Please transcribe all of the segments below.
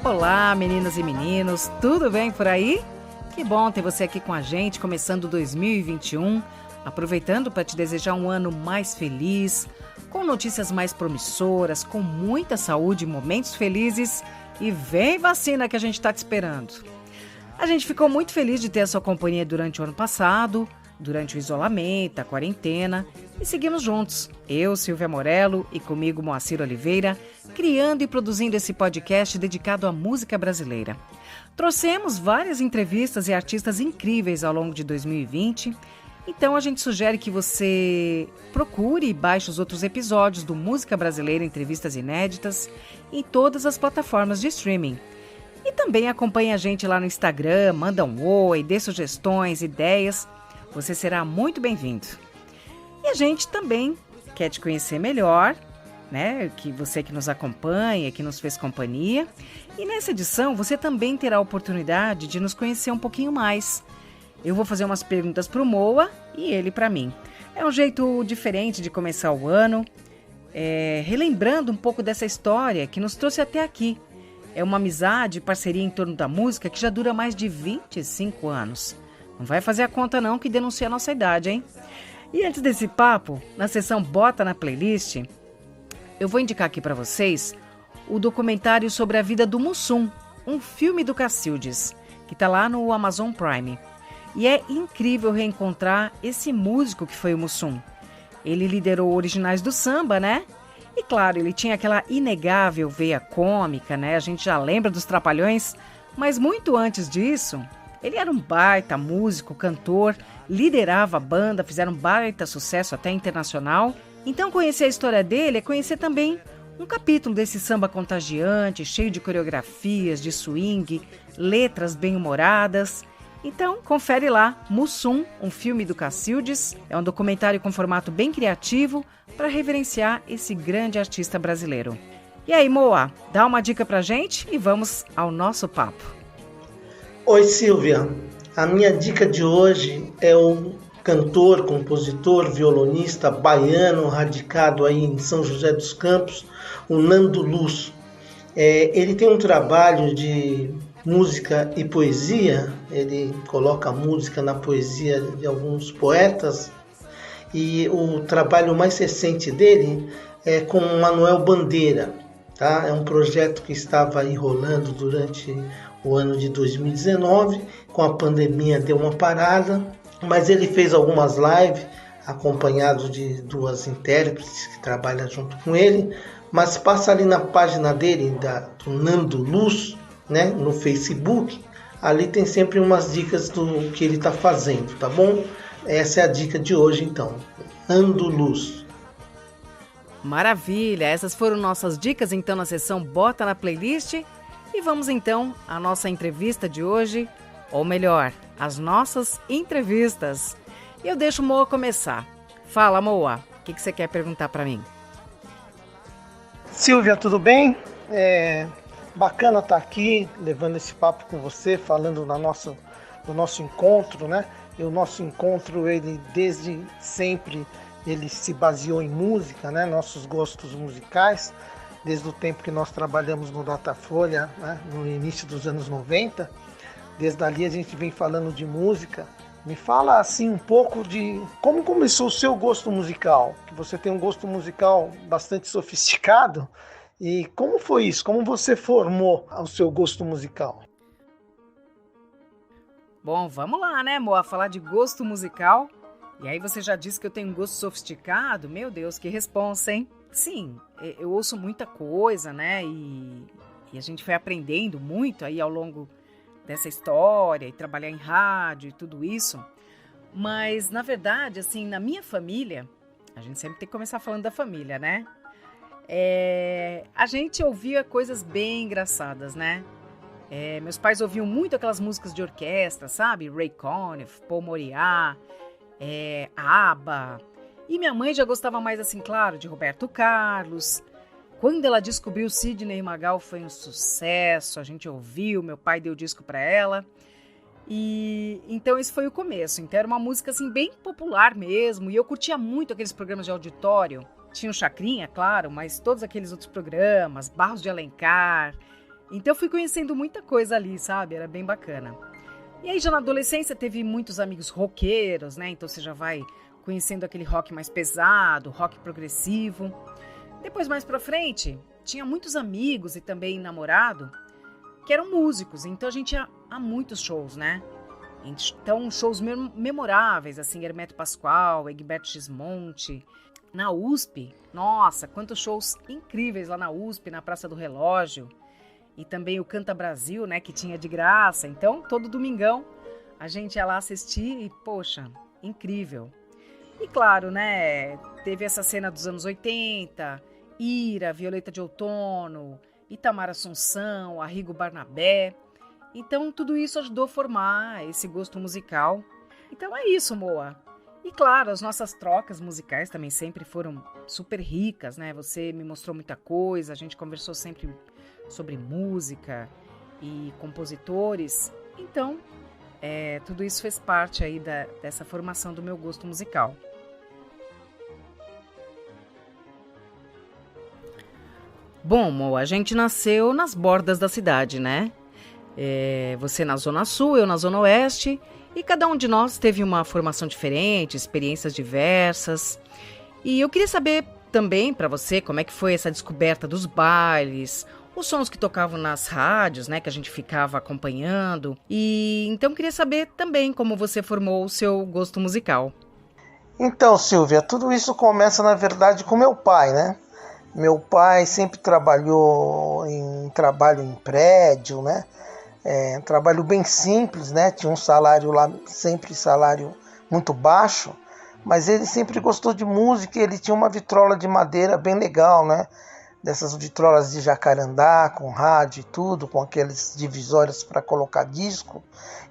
Olá, meninas e meninos, tudo bem por aí? Que bom ter você aqui com a gente, começando 2021, aproveitando para te desejar um ano mais feliz, com notícias mais promissoras, com muita saúde, momentos felizes e vem vacina que a gente está te esperando. A gente ficou muito feliz de ter a sua companhia durante o ano passado, durante o isolamento, a quarentena, e seguimos juntos, eu, Silvia Morello, e comigo, Moacir Oliveira, criando e produzindo esse podcast dedicado à música brasileira. Trouxemos várias entrevistas e artistas incríveis ao longo de 2020, então a gente sugere que você procure e baixe os outros episódios do Música Brasileira Entrevistas Inéditas em todas as plataformas de streaming. E também acompanhe a gente lá no Instagram, manda um oi, dê sugestões, ideias. Você será muito bem-vindo. E a gente também quer te conhecer melhor, né? Que você que nos acompanha, que nos fez companhia. E nessa edição você também terá a oportunidade de nos conhecer um pouquinho mais. Eu vou fazer umas perguntas para o Moa e ele para mim. É um jeito diferente de começar o ano, relembrando um pouco dessa história que nos trouxe até aqui. É uma amizade e parceria em torno da música que já dura mais de 25 anos. Não vai fazer a conta não que denuncia a nossa idade, hein? E antes desse papo, na seção Bota na Playlist, eu vou indicar aqui para vocês o documentário sobre a vida do Mussum, um filme do Cacildes, que está lá no Amazon Prime. E é incrível reencontrar esse músico que foi o Mussum. Ele liderou Originais do Samba, né? E claro, ele tinha aquela inegável veia cômica, né? A gente já lembra dos Trapalhões, mas muito antes disso, ele era um baita músico, cantor, liderava a banda, fizeram um baita sucesso até internacional. Então conhecer a história dele é conhecer também um capítulo desse samba contagiante, cheio de coreografias, de swing, letras bem-humoradas. Então confere lá, Mussum, um filme do Cacildes. É um documentário com formato bem criativo para reverenciar esse grande artista brasileiro. E aí, Moa, dá uma dica pra gente e vamos ao nosso papo. Oi, Silvia. A minha dica de hoje é o cantor, compositor, violonista baiano, radicado aí em São José dos Campos, o Nando Luz. Ele tem um trabalho de música e poesia, ele coloca música na poesia de alguns poetas, e o trabalho mais recente dele é com Manuel Bandeira. Tá? É um projeto que estava aí rolando durante o ano de 2019, com a pandemia deu uma parada, mas ele fez algumas lives, acompanhado de duas intérpretes que trabalham junto com ele, mas passa ali na página dele, do Nando Luz, né, no Facebook, ali tem sempre umas dicas do que ele está fazendo, tá bom? Essa é a dica de hoje então, Nando Luz. Maravilha, essas foram nossas dicas então na seção Bota na Playlist. E vamos então à nossa entrevista de hoje, ou melhor, as nossas entrevistas. E eu deixo o Moa começar. Fala, Moa, o que você quer perguntar para mim? Silvia, tudo bem? Bacana estar aqui, levando esse papo com você, falando do nosso encontro, né? E o nosso encontro, ele desde sempre, ele se baseou em música, né? Nossos gostos musicais. Desde o tempo que nós trabalhamos no Datafolha, né, no início dos anos 90, desde ali a gente vem falando de música. Me fala assim um pouco de como começou o seu gosto musical, que você tem um gosto musical bastante sofisticado, e como foi isso? Como você formou o seu gosto musical? Bom, vamos lá, né, Moa, falar de gosto musical. E aí você já disse que eu tenho um gosto sofisticado? Meu Deus, que responsa, hein? Sim, eu ouço muita coisa, né, e a gente foi aprendendo muito aí ao longo dessa história, e trabalhar em rádio e tudo isso, mas na verdade, assim, na minha família, a gente sempre tem que começar falando da família, né, a gente ouvia coisas bem engraçadas, né, meus pais ouviam muito aquelas músicas de orquestra, sabe, Ray Conniff, Paul Moriarty, ABBA. E minha mãe já gostava mais, assim, claro, de Roberto Carlos. Quando ela descobriu Sidney Magal foi um sucesso, a gente ouviu, meu pai deu disco para ela. E então esse foi o começo. Então era uma música assim bem popular mesmo, e eu curtia muito aqueles programas de auditório. Tinha o Chacrinha, claro, mas todos aqueles outros programas, Barros de Alencar, Então eu fui conhecendo muita coisa ali, sabe? Era bem bacana. E aí já na adolescência teve muitos amigos roqueiros, né? Então você já vai conhecendo aquele rock mais pesado, rock progressivo. Depois mais pra frente, tinha muitos amigos e também namorado que eram músicos. Então a gente ia a muitos shows, né? Então shows memoráveis, assim, Hermeto Pascoal, Egberto Gismonti. Na USP, nossa, quantos shows incríveis lá na USP, na Praça do Relógio. E também o Canta Brasil, né, que tinha de graça. Então, todo domingão, a gente ia lá assistir e, poxa, incrível. E claro, né, teve essa cena dos anos 80, Ira, Violeta de Outono, Itamar Assunção, Arrigo Barnabé. Então, tudo isso ajudou a formar esse gosto musical. Então é isso, Moa. E claro, as nossas trocas musicais também sempre foram super ricas, né? Você me mostrou muita coisa, a gente conversou sempre sobre música e compositores. Então, tudo isso fez parte aí dessa formação do meu gosto musical. Bom, Mo, a gente nasceu nas bordas da cidade, né? Você na Zona Sul, eu na Zona Oeste, e cada um de nós teve uma formação diferente, experiências diversas. E eu queria saber também para você como é que foi essa descoberta dos bailes, os sons que tocavam nas rádios, né, que a gente ficava acompanhando. E então eu queria saber também como você formou o seu gosto musical. Então, Silvia, tudo isso começa, na verdade, com meu pai, né? Meu pai sempre trabalhou trabalho em prédio, né? Um trabalho bem simples, né? Tinha um salário lá, sempre salário muito baixo, mas ele sempre gostou de música e ele tinha uma vitrola de madeira bem legal, né? Dessas vitrolas de jacarandá, com rádio e tudo, com aqueles divisórios para colocar disco.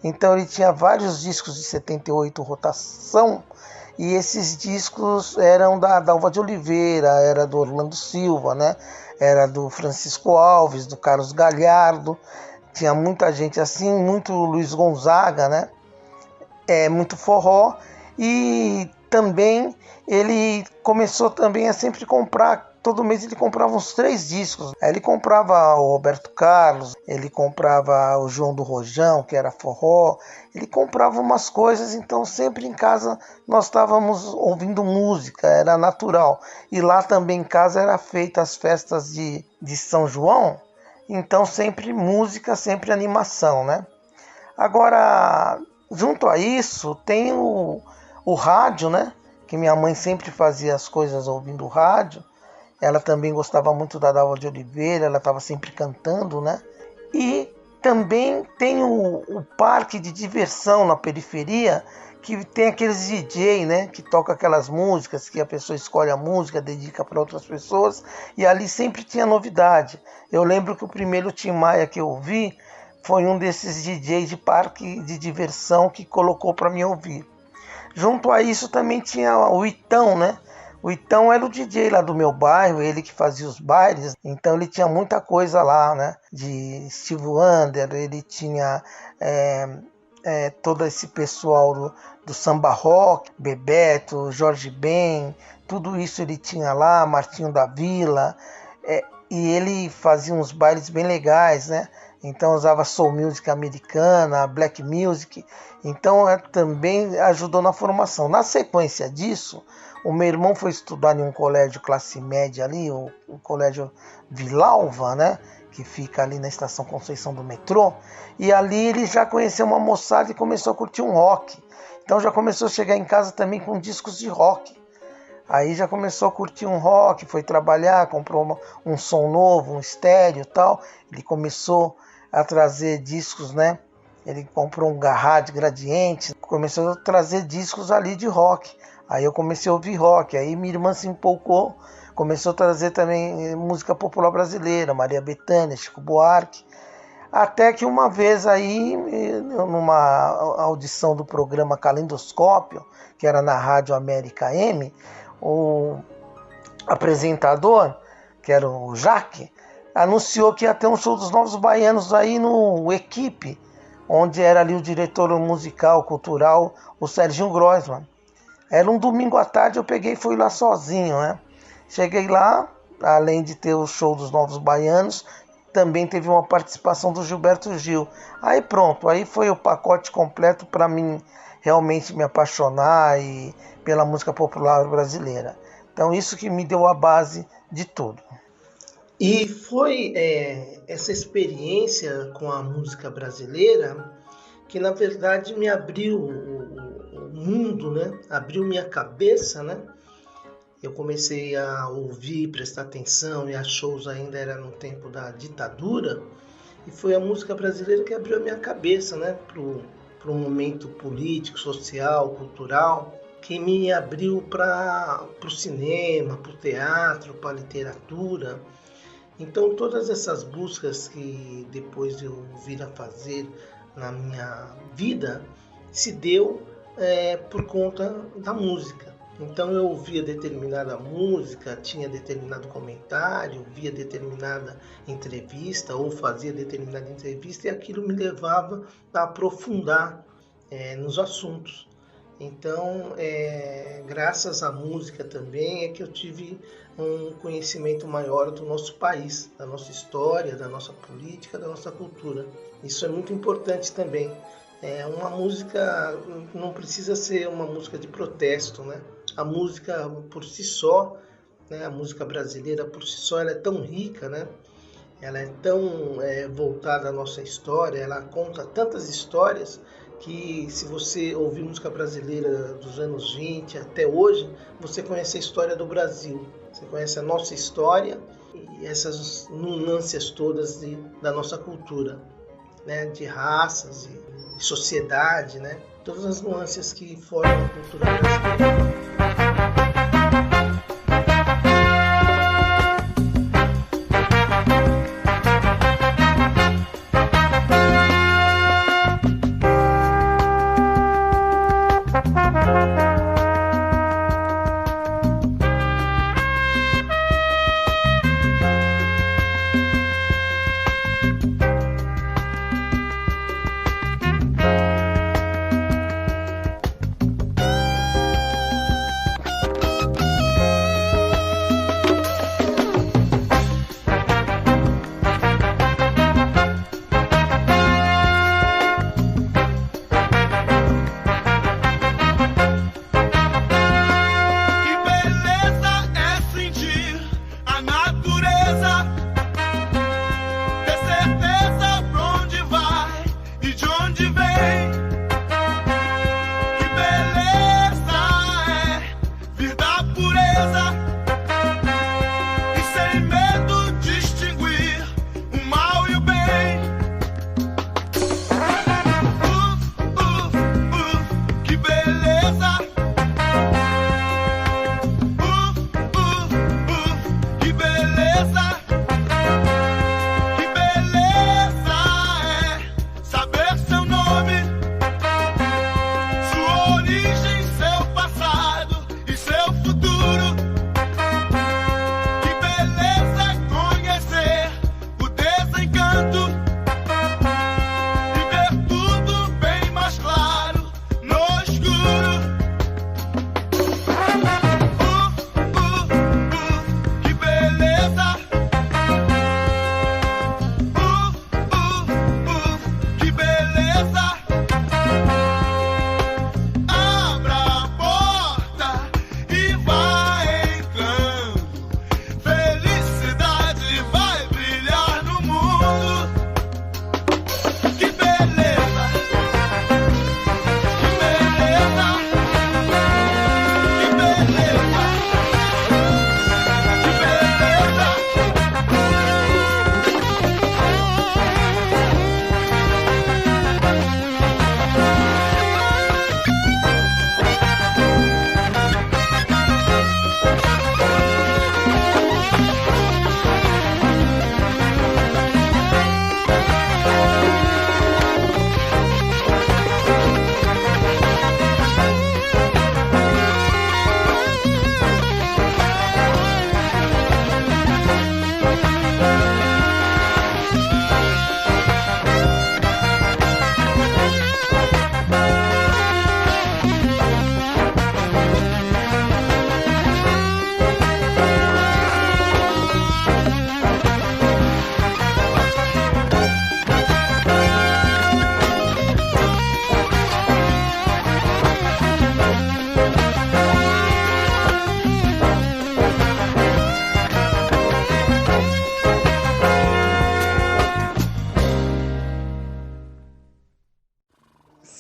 Então ele tinha vários discos de 78 rotação, e esses discos eram da Dalva de Oliveira, era do Orlando Silva, né? Era do Francisco Alves, do Carlos Galhardo. Tinha muita gente assim, muito Luiz Gonzaga, né? Muito forró. E também ele começou também a sempre comprar, todo mês ele comprava uns 3 discos. Aí ele comprava o Roberto Carlos, ele comprava o João do Rojão, que era forró, ele comprava umas coisas, então sempre em casa nós estávamos ouvindo música, era natural. E lá também em casa era feita as festas de São João, então sempre música, sempre animação, né? Agora, junto a isso, tem o rádio, né? Que minha mãe sempre fazia as coisas ouvindo rádio. Ela também gostava muito da Dalva de Oliveira, ela estava sempre cantando, né? E também tem o parque de diversão na periferia, que tem aqueles DJ, né? Que toca aquelas músicas, que a pessoa escolhe a música, dedica para outras pessoas, e ali sempre tinha novidade. Eu lembro que o primeiro Tim Maia que eu ouvi foi um desses DJs de parque de diversão que colocou para mim ouvir. Junto a isso também tinha o Itão, né? O Itão era o DJ lá do meu bairro, ele que fazia os bailes, então ele tinha muita coisa lá, né? De Steve Wonder, ele tinha todo esse pessoal do samba rock, Bebeto, Jorge Ben, tudo isso ele tinha lá, Martinho da Vila, e ele fazia uns bailes bem legais, né? Então usava soul music americana, black music, então também ajudou na formação. Na sequência disso, o meu irmão foi estudar em um colégio classe média ali, o colégio Vilalva, né? Que fica ali na estação Conceição do metrô, e ali ele já conheceu uma moçada e começou a curtir um rock. Então já começou a chegar em casa também com discos de rock. Aí já começou a curtir um rock, foi trabalhar, comprou um som novo, um estéreo e tal. Ele começou a trazer discos, né? Ele comprou um Garrad Gradiente, começou a trazer discos ali de rock. Aí eu comecei a ouvir rock, aí minha irmã se empolgou, começou a trazer também música popular brasileira, Maria Bethânia, Chico Buarque. Até que uma vez aí, numa audição do programa Calendoscópio, que era na Rádio América M, o apresentador, que era o Jaque, anunciou que ia ter um show dos Novos Baianos aí no Equipe, onde era ali o diretor musical, cultural, o Serginho Groisman. Era um domingo à tarde, eu peguei e fui lá sozinho, né? Cheguei lá, além de ter o show dos Novos Baianos, também teve uma participação do Gilberto Gil. Aí pronto, aí foi o pacote completo para mim realmente me apaixonar pela música popular brasileira. Então isso que me deu a base de tudo. E foi essa experiência com a música brasileira que na verdade me abriu o mundo, né? Abriu minha cabeça, né? Eu comecei a ouvir, prestar atenção, e a shows ainda era no tempo da ditadura, e foi a música brasileira que abriu a minha cabeça, né? Para um momento político, social, cultural, que me abriu para o cinema, para o teatro, para a literatura. Então todas essas buscas que depois eu vir a fazer na minha vida se deu por conta da música. Então eu ouvia determinada música, tinha determinado comentário, via determinada entrevista ou fazia determinada entrevista e aquilo me levava a aprofundar nos assuntos. Então, graças à música também é que eu tive um conhecimento maior do nosso país, da nossa história, da nossa política, da nossa cultura. Isso é muito importante também. Uma música não precisa ser uma música de protesto, né? A música por si só, né? A música brasileira por si só, ela é tão rica, né? Ela é tão voltada à nossa história, ela conta tantas histórias que se você ouvir música brasileira dos anos 20 até hoje, você conhece a história do Brasil, você conhece a nossa história e essas nuances todas da nossa cultura, né? De raças e sociedade, né? Todas as nuances que formam a cultura brasileira.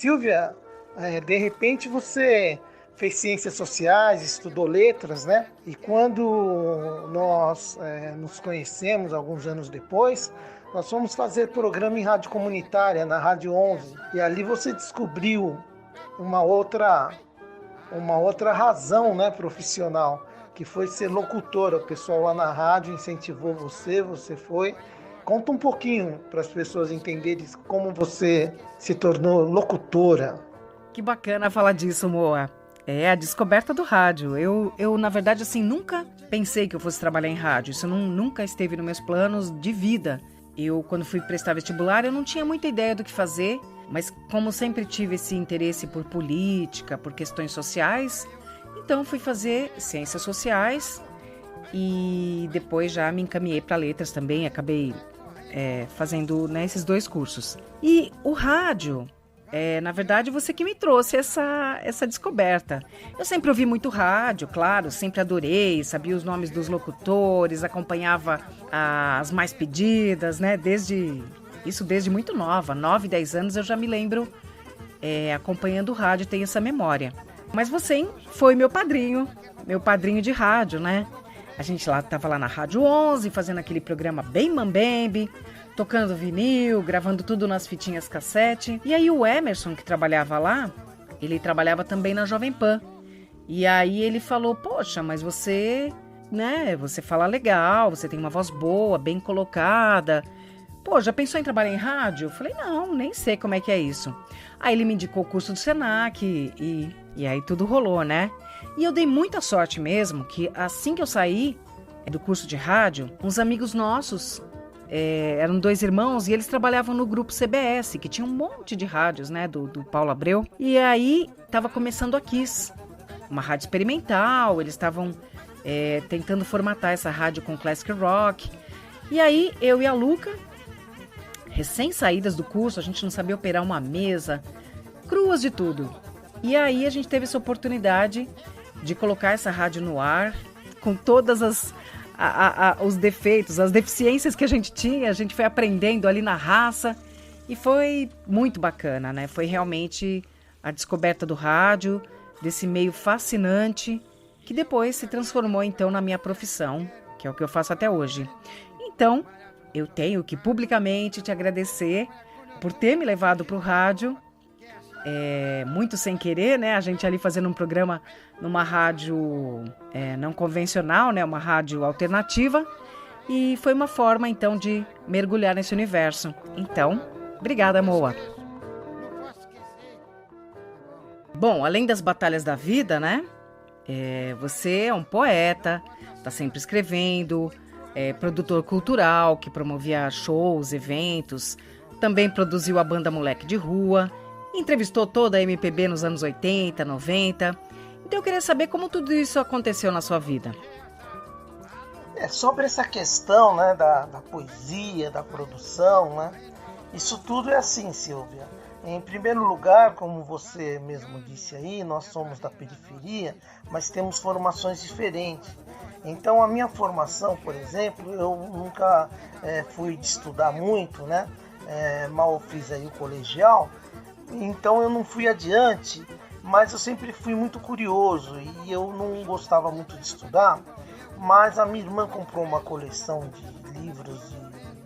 Silvia, de repente você fez ciências sociais, estudou letras, né? E quando nós nos conhecemos, alguns anos depois, nós fomos fazer programa em rádio comunitária, na Rádio 11. E ali você descobriu uma outra razão, né, profissional, que foi ser locutora. O pessoal lá na rádio incentivou você foi. Conta um pouquinho para as pessoas entenderem como você se tornou locutora. Que bacana falar disso, Moa. É a descoberta do rádio. Eu, na verdade, assim, nunca pensei que eu fosse trabalhar em rádio. Isso nunca esteve nos meus planos de vida. Eu, quando fui prestar vestibular, eu não tinha muita ideia do que fazer, mas como sempre tive esse interesse por política, por questões sociais, então fui fazer ciências sociais e depois já me encaminhei para letras também, acabei fazendo, né, esses 2 cursos. E o rádio, na verdade, você que me trouxe essa descoberta. Eu sempre ouvi muito rádio, claro, sempre adorei, sabia os nomes dos locutores, acompanhava as mais pedidas, né, desde muito nova, 9, 10 anos eu já me lembro acompanhando o rádio, tenho essa memória. Mas você foi meu padrinho de rádio, né? A gente estava lá na Rádio 11, fazendo aquele programa bem mambembe, tocando vinil, gravando tudo nas fitinhas cassete. E aí o Emerson, que trabalhava lá, ele trabalhava também na Jovem Pan. E aí ele falou, poxa, mas você, né, você fala legal, você tem uma voz boa, bem colocada. Pô, já pensou em trabalhar em rádio? Eu falei, não, nem sei como é que é isso. Aí ele me indicou o curso do Senac e aí tudo rolou, né? E eu dei muita sorte mesmo, que assim que eu saí do curso de rádio, uns amigos nossos, eram 2 irmãos e eles trabalhavam no grupo CBS, que tinha um monte de rádios, né, do Paulo Abreu. E aí estava começando a Kiss, uma rádio experimental, eles estavam tentando formatar essa rádio com classic rock. E aí eu e a Luca, recém-saídas do curso, a gente não sabia operar uma mesa, cruas de tudo. E aí a gente teve essa oportunidade de colocar essa rádio no ar, com todas os defeitos, as deficiências que a gente tinha, a gente foi aprendendo ali na raça e foi muito bacana, né? Foi realmente a descoberta do rádio, desse meio fascinante, que depois se transformou então na minha profissão, que é o que eu faço até hoje. Então, eu tenho que publicamente te agradecer por ter me levado para o rádio, muito sem querer, né? A gente ali fazendo um programa numa rádio não convencional, né? Uma rádio alternativa, e foi uma forma então de mergulhar nesse universo. Então, obrigada, Moa. Bom, além das batalhas da vida, né? Você é um poeta, está sempre escrevendo, produtor cultural que promovia shows, eventos, também produziu a banda Moleque de Rua, entrevistou toda a MPB nos anos 80, 90. Então eu queria saber como tudo isso aconteceu na sua vida. Sobre essa questão, né, da poesia, da produção, né, isso tudo é assim, Silvia. Em primeiro lugar, como você mesmo disse aí, nós somos da periferia, mas temos formações diferentes. Então a minha formação, por exemplo, eu nunca fui de estudar muito, né? Mal fiz aí o colegial, então eu não fui adiante, mas eu sempre fui muito curioso e eu não gostava muito de estudar, mas a minha irmã comprou uma coleção de livros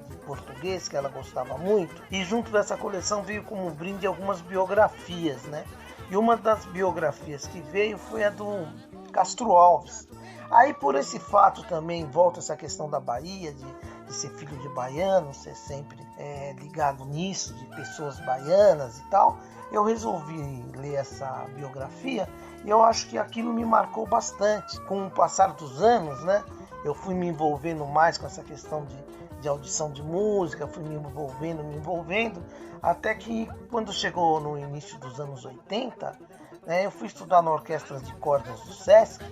de português que ela gostava muito, e junto dessa coleção veio como brinde algumas biografias, né? E uma das biografias que veio foi a do Castro Alves. Aí por esse fato também volta essa questão da Bahia, de ser filho de baiano, ser sempre ligado nisso, de pessoas baianas e tal. Eu resolvi ler essa biografia e eu acho que aquilo me marcou bastante. Com o passar dos anos, né, eu fui me envolvendo mais com essa questão de audição de música, fui me envolvendo, até que quando chegou no início dos anos 80, eu fui estudar na Orquestra de Cordas do Sesc.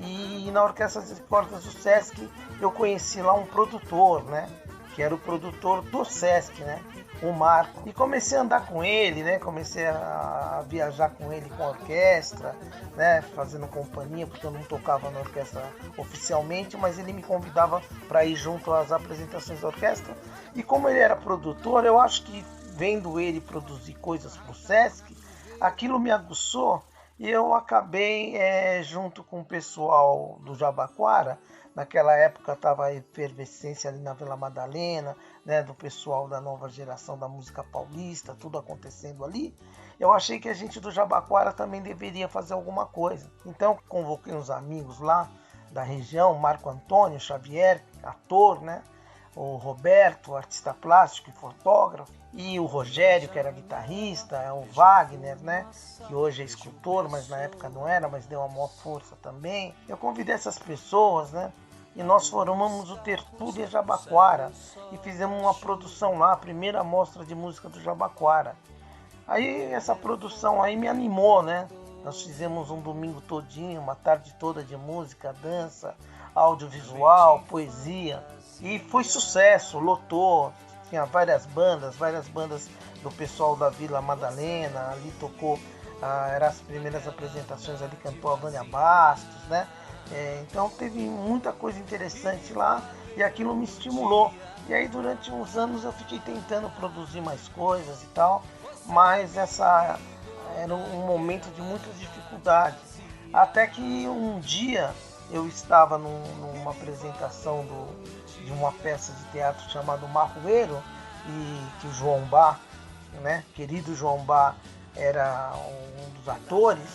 E na Orquestra de Cordas do Sesc eu conheci lá um produtor, né? Que era o produtor do Sesc, né? O Marco. E comecei a andar com ele, né? Comecei a viajar com ele com a orquestra, né? Fazendo companhia, porque eu não tocava na orquestra oficialmente, mas ele me convidava para ir junto às apresentações da orquestra. E como ele era produtor, eu acho que vendo ele produzir coisas para o Sesc, aquilo me aguçou e eu acabei, junto com o pessoal do Jabaquara, naquela época estava a efervescência ali na Vila Madalena, né, do pessoal da nova geração da música paulista, tudo acontecendo ali. Eu achei que a gente do Jabaquara também deveria fazer alguma coisa. Então convoquei uns amigos lá da região, Marco Antônio Xavier, ator, né? O Roberto, artista plástico e fotógrafo, e o Rogério, que era guitarrista, o Wagner, né, que hoje é escultor, mas na época não era, mas deu uma maior força também. Eu convidei essas pessoas, né, e nós formamos o Tertúlia Jabaquara e fizemos uma produção lá, a primeira mostra de música do Jabaquara. Aí essa produção aí me animou, né? Nós fizemos um domingo todinho, uma tarde toda de música, dança, audiovisual, poesia. E foi sucesso, lotou, tinha várias bandas do pessoal da Vila Madalena, ali tocou, eram as primeiras apresentações, ali cantou a Vânia Bastos, né? Então teve muita coisa interessante lá e aquilo me estimulou. E aí durante uns anos eu fiquei tentando produzir mais coisas e tal, mas essa era um momento de muitas dificuldades. Até que um dia eu estava numa apresentação de uma peça de teatro chamada Marroeiro, e que o João Bá, né, querido João Bá, era um dos atores,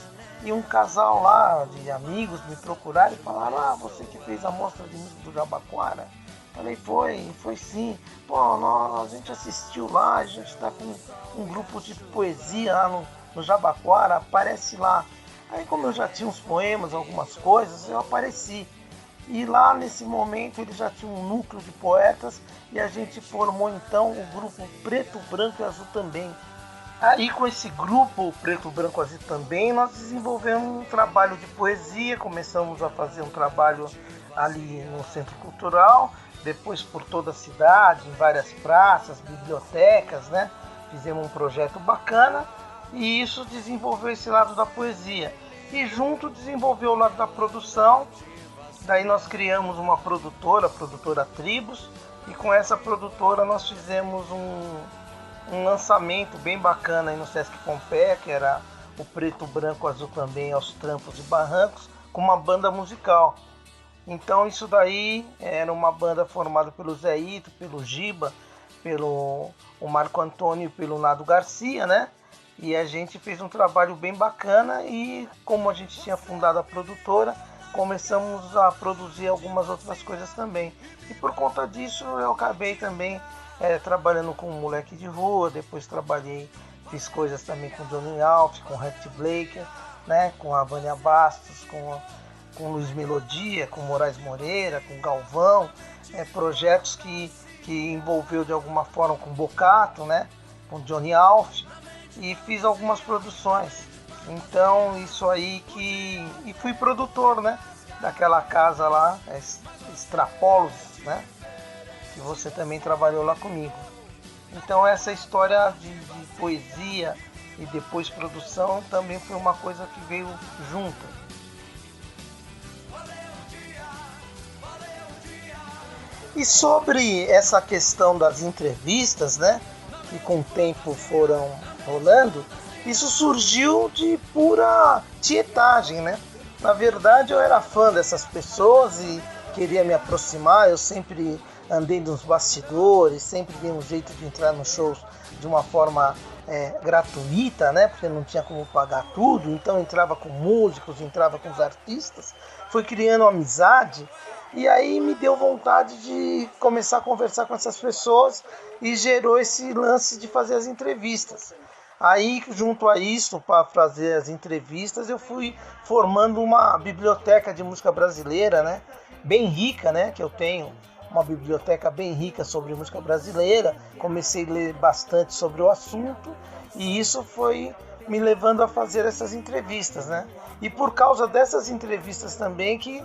e um casal lá de amigos me procuraram e falaram: você que fez a mostra de música do Jabaquara? Falei: foi sim. Pô, a gente assistiu lá, a gente está com um grupo de poesia lá no Jabaquara, aparece lá. Aí, como eu já tinha uns poemas, algumas coisas, eu apareci. E lá nesse momento ele já tinha um núcleo de poetas e a gente formou então o grupo Preto, Branco e Azul Também. Aí com esse grupo Preto, Branco e Azul Também nós desenvolvemos um trabalho de poesia, começamos a fazer um trabalho ali no Centro Cultural, depois por toda a cidade, em várias praças, bibliotecas, né? Fizemos um projeto bacana e isso desenvolveu esse lado da poesia. E junto desenvolveu o lado da produção. Daí nós criamos uma produtora, a produtora Tribos, e com essa produtora nós fizemos um lançamento bem bacana aí no Sesc Pompeia, que era o Preto, Branco, Azul Também, aos Trancos e Barrancos, com uma banda musical. Então isso daí era uma banda formada pelo Zé Ito, pelo Giba, pelo o Marco Antônio e pelo Nado Garcia, né? E a gente fez um trabalho bem bacana e como a gente tinha fundado a produtora, começamos a produzir algumas outras coisas também. E por conta disso eu acabei também trabalhando com um moleque de rua, depois fiz coisas também com Johnny Alf, com Rhett Blaker, né, com a Vânia Bastos, com Luiz Melodia, com Moraes Moreira, com Galvão, projetos que envolveu de alguma forma com Bocato, né, com Johnny Alf, e fiz algumas produções. Então isso aí e fui produtor, né, daquela casa lá, Extrapolos, né, que você também trabalhou lá comigo. Então essa história de poesia e depois produção também foi uma coisa que veio junto. E sobre essa questão das entrevistas, né, que com o tempo foram rolando, isso surgiu de pura tietagem, né? Na verdade eu era fã dessas pessoas e queria me aproximar, eu sempre andei nos bastidores, sempre dei um jeito de entrar nos shows de uma forma gratuita, né? Porque não tinha como pagar tudo, então entrava com músicos, entrava com os artistas, fui criando amizade e aí me deu vontade de começar a conversar com essas pessoas e gerou esse lance de fazer as entrevistas. Aí, junto a isso, para fazer as entrevistas, eu fui formando uma biblioteca de música brasileira, né? Bem rica, né? Que eu tenho uma biblioteca bem rica sobre música brasileira. Comecei a ler bastante sobre o assunto e isso foi me levando a fazer essas entrevistas, né? E por causa dessas entrevistas também que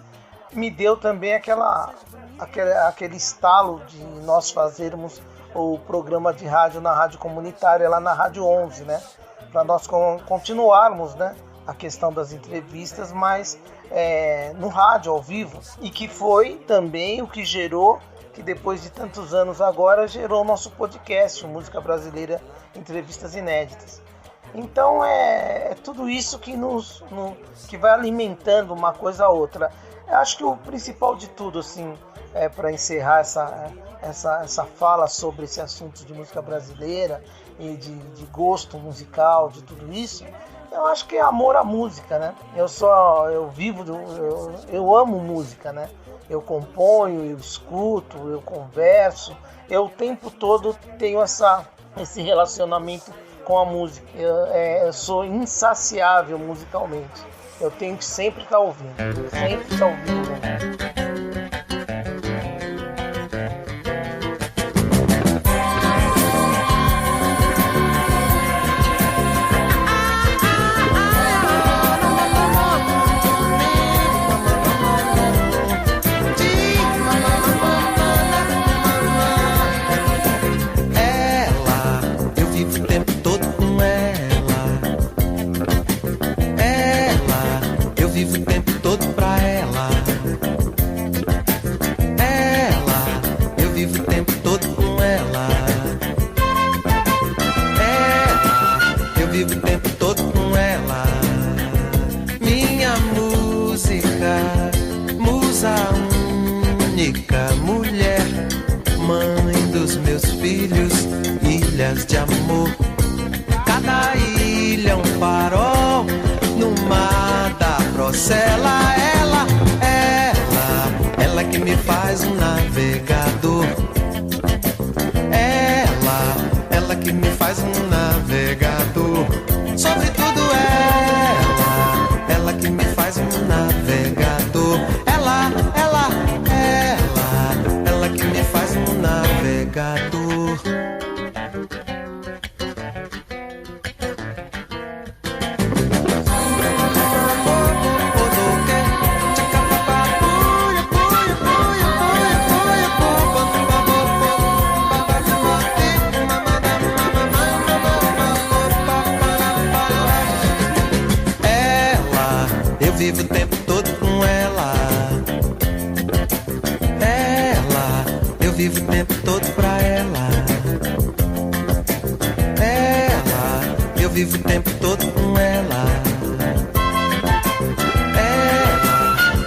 me deu também aquele estalo de nós fazermos o programa de rádio na rádio comunitária, lá na Rádio 11, né? Para nós continuarmos, né, a questão das entrevistas, mas no rádio, ao vivo. E que foi também o que gerou que depois de tantos anos agora gerou o nosso podcast, o Música Brasileira Entrevistas Inéditas. Então é tudo isso que vai alimentando uma coisa a outra. Eu acho que o principal de tudo, assim, para encerrar essa fala sobre esse assunto de música brasileira e de gosto musical, de tudo isso, eu acho que é amor à música, né? Eu amo música, né? Eu componho, eu escuto, eu converso, eu o tempo todo tenho esse relacionamento com a música. Eu sou insaciável musicalmente. Eu tenho que sempre estar ouvindo, né? De amor, cada ilha um farol no mar da Procela. Ela que me faz um navegador. Ela que me faz um navegador. Sobretudo ela que me faz um navegador. Ela que me faz um navegador. Vivo o tempo todo com ela. Eu vivo o tempo todo pra ela. Eu vivo o tempo todo com ela.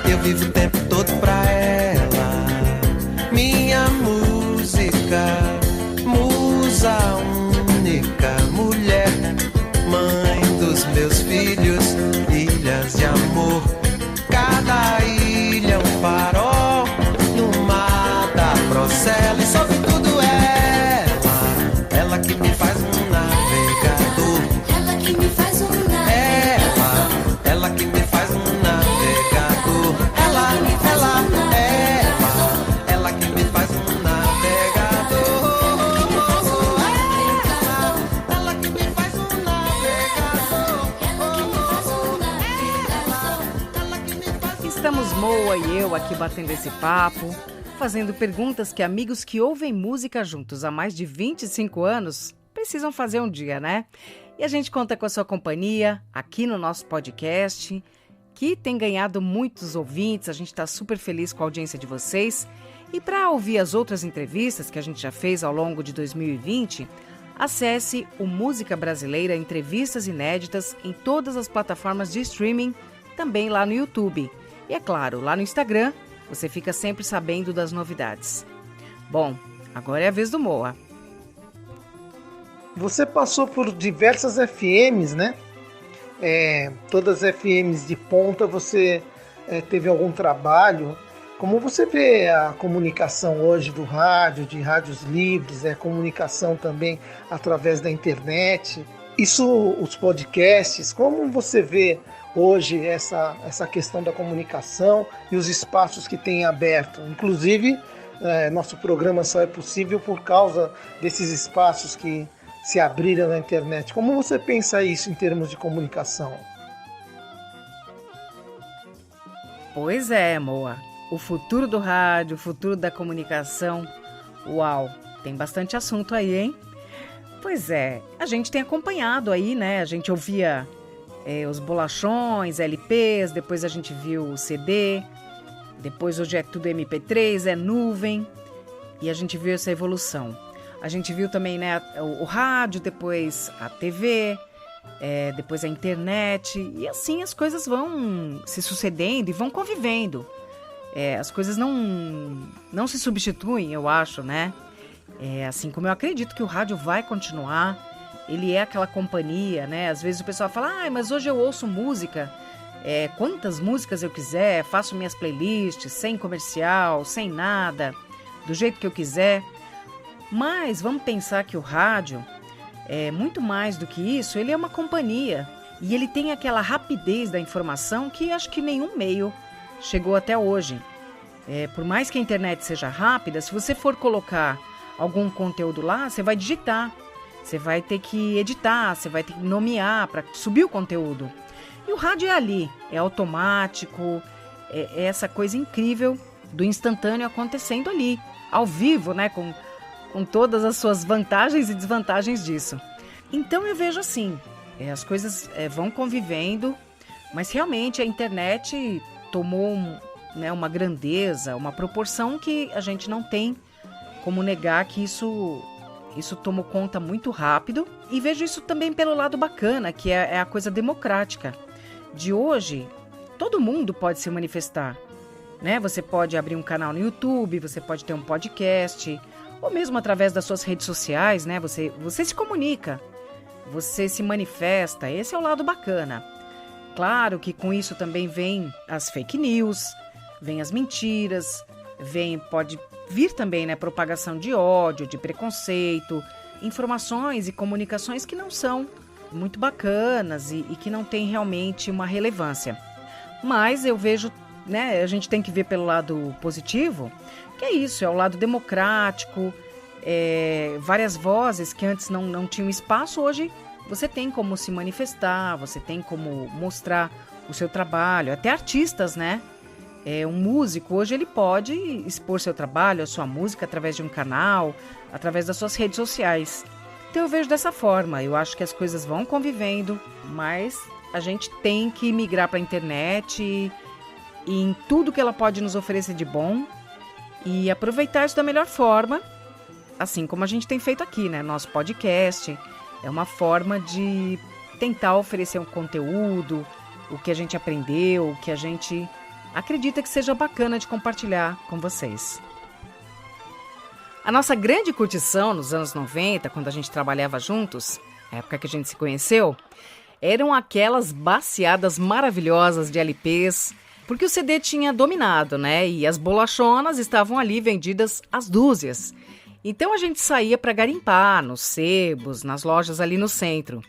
Eu vivo o tempo todo pra ela. Minha música, musa única, mulher, mãe dos meus filhos, ilhas de amor. Cada ilha um farol no mar da Procela. E sobretudo ela que me faz um navegador. Ela que me faz um navegador. Ela que me faz um navegador. Ela que me faz um navegador. Ela que me faz um navegador. Estamos Moa e eu aqui batendo esse papo, fazendo perguntas que amigos que ouvem música juntos há mais de 25 anos precisam fazer um dia, né? E a gente conta com a sua companhia aqui no nosso podcast, que tem ganhado muitos ouvintes. A gente está super feliz com a audiência de vocês. E para ouvir as outras entrevistas que a gente já fez ao longo de 2020, acesse o Música Brasileira Entrevistas Inéditas em todas as plataformas de streaming, também lá no YouTube. E é claro, lá no Instagram, você fica sempre sabendo das novidades. Bom, agora é a vez do Moa. Você passou por diversas FMs, né? Todas as FMs de ponta, você teve algum trabalho. Como você vê a comunicação hoje do rádio, de rádios livres, comunicação também através da internet? Isso, os podcasts, como você vê hoje essa questão da comunicação e os espaços que tem aberto? Inclusive, nosso programa só é possível por causa desses espaços que se abriram na internet. Como você pensa isso em termos de comunicação? Pois é, Moa. O futuro do rádio, o futuro da comunicação. Uau, tem bastante assunto aí, hein? Pois é, a gente tem acompanhado aí, né? A gente ouvia os bolachões, LPs, depois a gente viu o CD, depois hoje é tudo MP3, é nuvem. e a gente viu essa evolução. A gente viu também, né, o rádio, depois a TV, depois a internet, e assim as coisas vão se sucedendo e vão convivendo. As coisas não se substituem, eu acho, né? Assim como eu acredito que o rádio vai continuar, ele é aquela companhia, né? Às vezes o pessoal fala, mas hoje eu ouço música, quantas músicas eu quiser, faço minhas playlists, sem comercial, sem nada, do jeito que eu quiser. Mas vamos pensar que o rádio, muito mais do que isso, ele é uma companhia. E ele tem aquela rapidez da informação que acho que nenhum meio chegou até hoje. Por mais que a internet seja rápida, se você for colocar algum conteúdo lá, você vai digitar. Você vai ter que editar, você vai ter que nomear para subir o conteúdo. E o rádio é ali, é automático, é essa coisa incrível do instantâneo acontecendo ali, ao vivo, né? Com todas as suas vantagens e desvantagens disso. Então eu vejo assim, as coisas vão convivendo, mas realmente a internet tomou uma grandeza, uma proporção que a gente não tem como negar que isso tomou conta muito rápido. E vejo isso também pelo lado bacana, que é a coisa democrática. De hoje, todo mundo pode se manifestar, né? Você pode abrir um canal no YouTube, você pode ter um podcast, ou mesmo através das suas redes sociais, né? Você se comunica, você se manifesta, esse é o lado bacana. Claro que com isso também vem as fake news, vem as mentiras, pode vir também, né, propagação de ódio, de preconceito, informações e comunicações que não são muito bacanas e que não têm realmente uma relevância. Mas eu vejo, né, a gente tem que ver pelo lado positivo, que é isso, é o lado democrático, várias vozes que antes não tinham espaço, hoje você tem como se manifestar, você tem como mostrar o seu trabalho, até artistas, né? Um músico, hoje ele pode expor seu trabalho, a sua música através de um canal, através das suas redes sociais. Então eu vejo dessa forma, eu acho que as coisas vão convivendo, mas a gente tem que migrar para a internet e em tudo que ela pode nos oferecer de bom e aproveitar isso da melhor forma, assim como a gente tem feito aqui, né? Nosso podcast é uma forma de tentar oferecer um conteúdo, o que a gente aprendeu, o que a gente acredita que seja bacana de compartilhar com vocês. A nossa grande curtição nos anos 90, quando a gente trabalhava juntos, a época que a gente se conheceu, eram aquelas baciadas maravilhosas de LPs, porque o CD tinha dominado, né? E as bolachonas estavam ali vendidas às dúzias. Então a gente saía para garimpar nos sebos, nas lojas ali no centro.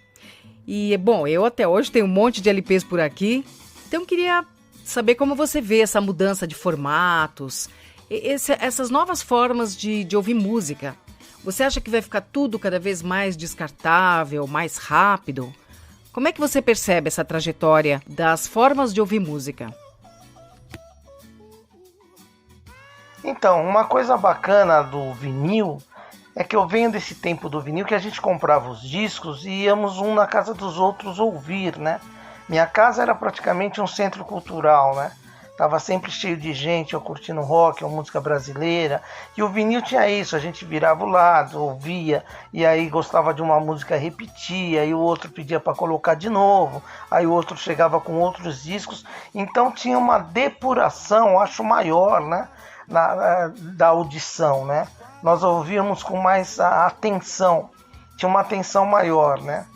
E, bom, eu até hoje tenho um monte de LPs por aqui, então queria saber como você vê essa mudança de formatos, essas novas formas de ouvir música. Você acha que vai ficar tudo cada vez mais descartável, mais rápido? Como é que você percebe essa trajetória das formas de ouvir música? Então, uma coisa bacana do vinil é que eu venho desse tempo do vinil que a gente comprava os discos e íamos um na casa dos outros ouvir, né? Minha casa era praticamente um centro cultural, né? Tava sempre cheio de gente, eu curtindo rock, ou música brasileira. E o vinil tinha isso, a gente virava o lado, ouvia, e aí gostava de uma música, repetia, e o outro pedia para colocar de novo, aí o outro chegava com outros discos. Então tinha uma depuração, acho, maior, né? Da audição, né? Nós ouvíamos com mais atenção, tinha uma atenção maior, né?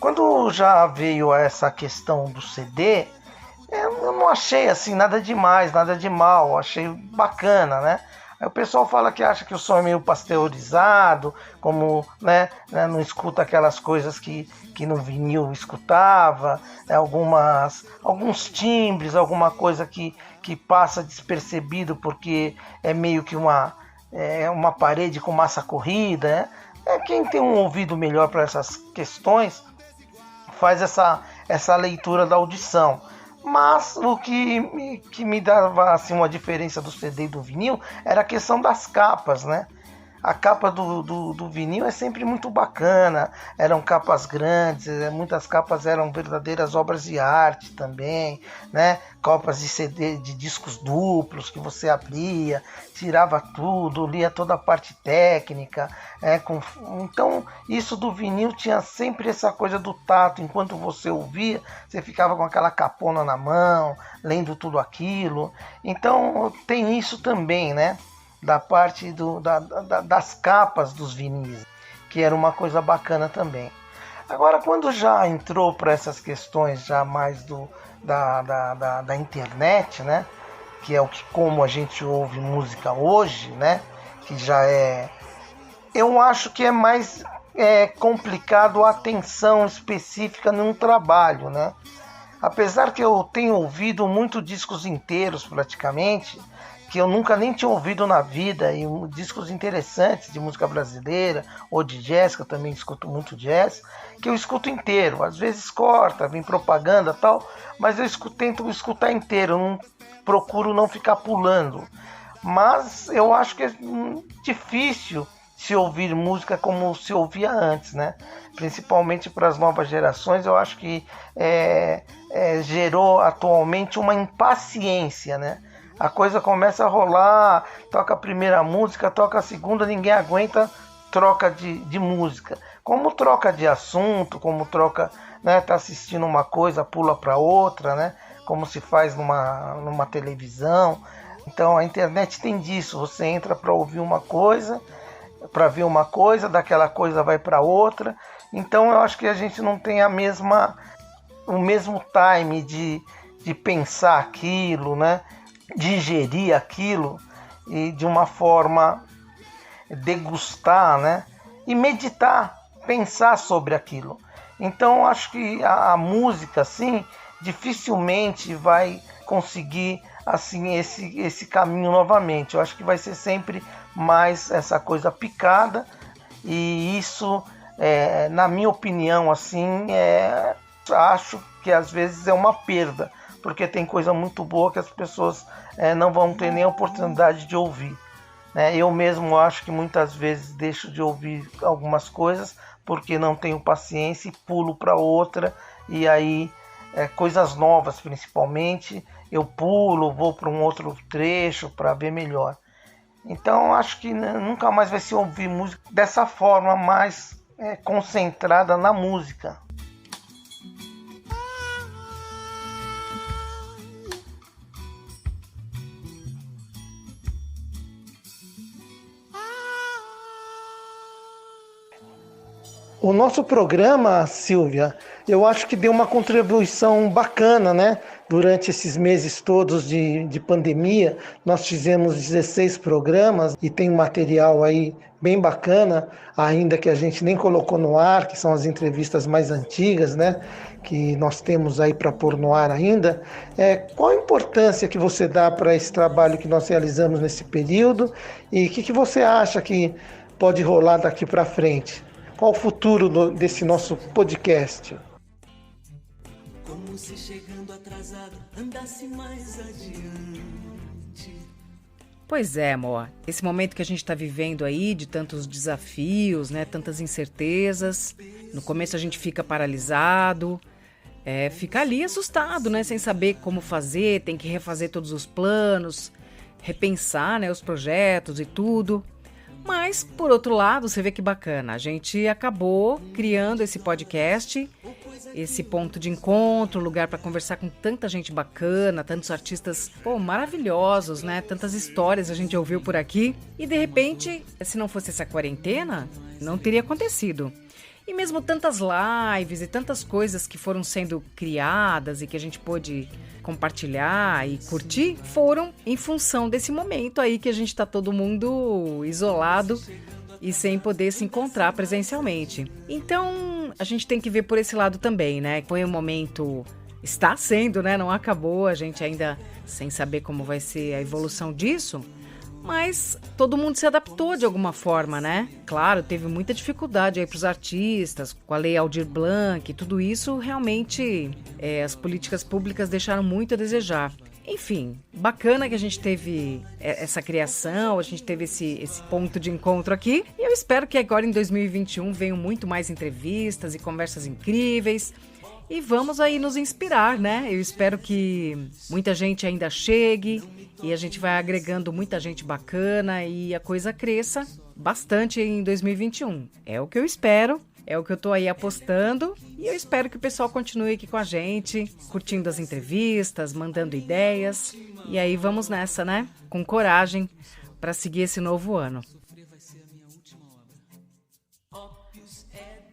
Quando já veio essa questão do CD, eu não achei assim nada demais, nada de mal, achei bacana, né? Aí o pessoal fala que acha que o som é meio pasteurizado, como, né, não escuta aquelas coisas que no vinil escutava, alguns timbres, alguma coisa que passa despercebido porque é meio que uma parede com massa corrida, né? Quem tem um ouvido melhor para essas questões faz essa leitura da audição. Mas o que me dava assim, uma diferença do CD e do vinil era a questão das capas, né? a capa do vinil é sempre muito bacana, eram capas grandes, muitas capas eram verdadeiras obras de arte também, né? Capas de CD, de discos duplos que você abria, tirava tudo, lia toda a parte técnica, então isso do vinil tinha sempre essa coisa do tato, enquanto você ouvia, você ficava com aquela capona na mão, lendo tudo aquilo, então tem isso também, né? Da parte das capas dos vinis, que era uma coisa bacana também. Agora, quando já entrou para essas questões já mais da internet, né, que é como a gente ouve música hoje, né, que já é... Eu acho que é mais complicado a atenção específica num trabalho, né? Apesar que eu tenho ouvido muito discos inteiros praticamente, que eu nunca nem tinha ouvido na vida, e discos interessantes de música brasileira ou de jazz, que eu também escuto muito jazz, que eu escuto inteiro. Às vezes corta, vem propaganda e tal, mas eu tento escutar inteiro, eu não procuro não ficar pulando. Mas eu acho que é difícil se ouvir música como se ouvia antes, né? Principalmente para as novas gerações, eu acho que gerou atualmente uma impaciência, né? A coisa começa a rolar, toca a primeira música, toca a segunda, ninguém aguenta, troca de música. Como troca de assunto, como troca, né, tá assistindo uma coisa, pula para outra, né? Como se faz numa televisão. Então a internet tem disso, você entra para ouvir uma coisa, para ver uma coisa, daquela coisa vai para outra. Então eu acho que a gente não tem o mesmo time de pensar aquilo, né? Digerir aquilo e de uma forma degustar, né? E meditar, pensar sobre aquilo. Então acho que a música assim dificilmente vai conseguir assim esse caminho novamente. Eu acho que vai ser sempre mais essa coisa picada, e isso na minha opinião assim acho que às vezes é uma perda, porque tem coisa muito boa que as pessoas não vão ter nem a oportunidade de ouvir, né? Eu mesmo acho que muitas vezes deixo de ouvir algumas coisas porque não tenho paciência e pulo para outra, e aí coisas novas principalmente, eu pulo, vou para um outro trecho para ver melhor. Então acho que nunca mais vai se ouvir música dessa forma mais concentrada na música. O nosso programa, Silvia, eu acho que deu uma contribuição bacana, né? Durante esses meses todos de pandemia, nós fizemos 16 programas e tem um material aí bem bacana, ainda que a gente nem colocou no ar, que são as entrevistas mais antigas, né? Que nós temos aí para pôr no ar ainda. Qual a importância que você dá para esse trabalho que nós realizamos nesse período e o que você acha que pode rolar daqui para frente? Qual o futuro desse nosso podcast? Como se chegando atrasado andasse mais adiante. Pois é, amor. Esse momento que a gente está vivendo aí, de tantos desafios, né, tantas incertezas. No começo a gente fica paralisado, fica ali assustado, né, sem saber como fazer, tem que refazer todos os planos, repensar, né, os projetos e tudo. Mas, por outro lado, você vê que bacana, a gente acabou criando esse podcast, esse ponto de encontro, lugar para conversar com tanta gente bacana, tantos artistas maravilhosos, né? Tantas histórias a gente ouviu por aqui. E, de repente, se não fosse essa quarentena, não teria acontecido. E mesmo tantas lives e tantas coisas que foram sendo criadas e que a gente pôde compartilhar e curtir, foram em função desse momento aí que a gente está todo mundo isolado e sem poder se encontrar presencialmente. Então, a gente tem que ver por esse lado também, né? Foi um momento... Está sendo, né? Não acabou, a gente ainda sem saber como vai ser a evolução disso, mas todo mundo se adaptou de alguma forma, né? Claro, teve muita dificuldade aí para os artistas, com a Lei Aldir Blanc, tudo isso realmente as políticas públicas deixaram muito a desejar. Enfim, bacana que a gente teve essa criação, a gente teve esse ponto de encontro aqui. E eu espero que agora em 2021 venham muito mais entrevistas e conversas incríveis. E vamos aí nos inspirar, né? Eu espero que muita gente ainda chegue e a gente vai agregando muita gente bacana e a coisa cresça bastante em 2021. É o que eu espero. É o que eu tô aí apostando e eu espero que o pessoal continue aqui com a gente, curtindo as entrevistas, mandando ideias. E aí vamos nessa, né? Com coragem para seguir esse novo ano.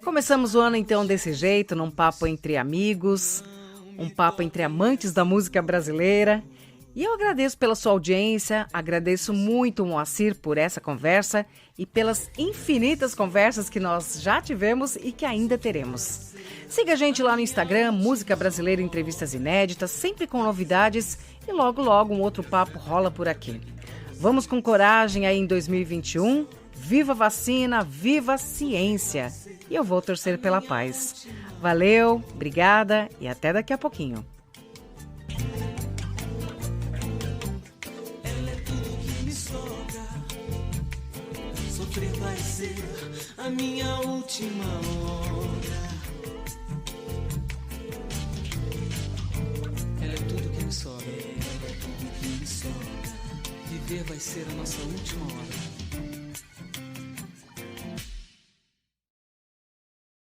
Começamos o ano então desse jeito, num papo entre amigos, um papo entre amantes da música brasileira. E eu agradeço pela sua audiência, agradeço muito o Moacir por essa conversa e pelas infinitas conversas que nós já tivemos e que ainda teremos. Siga a gente lá no Instagram, Música Brasileira Entrevistas Inéditas, sempre com novidades e logo logo um outro papo rola por aqui. Vamos com coragem aí em 2021, viva a vacina, viva a ciência! E eu vou torcer pela paz. Valeu, obrigada e até daqui a pouquinho. Sofrer vai ser a minha última hora. Ela é tudo que me sobra. Viver vai ser a nossa última hora.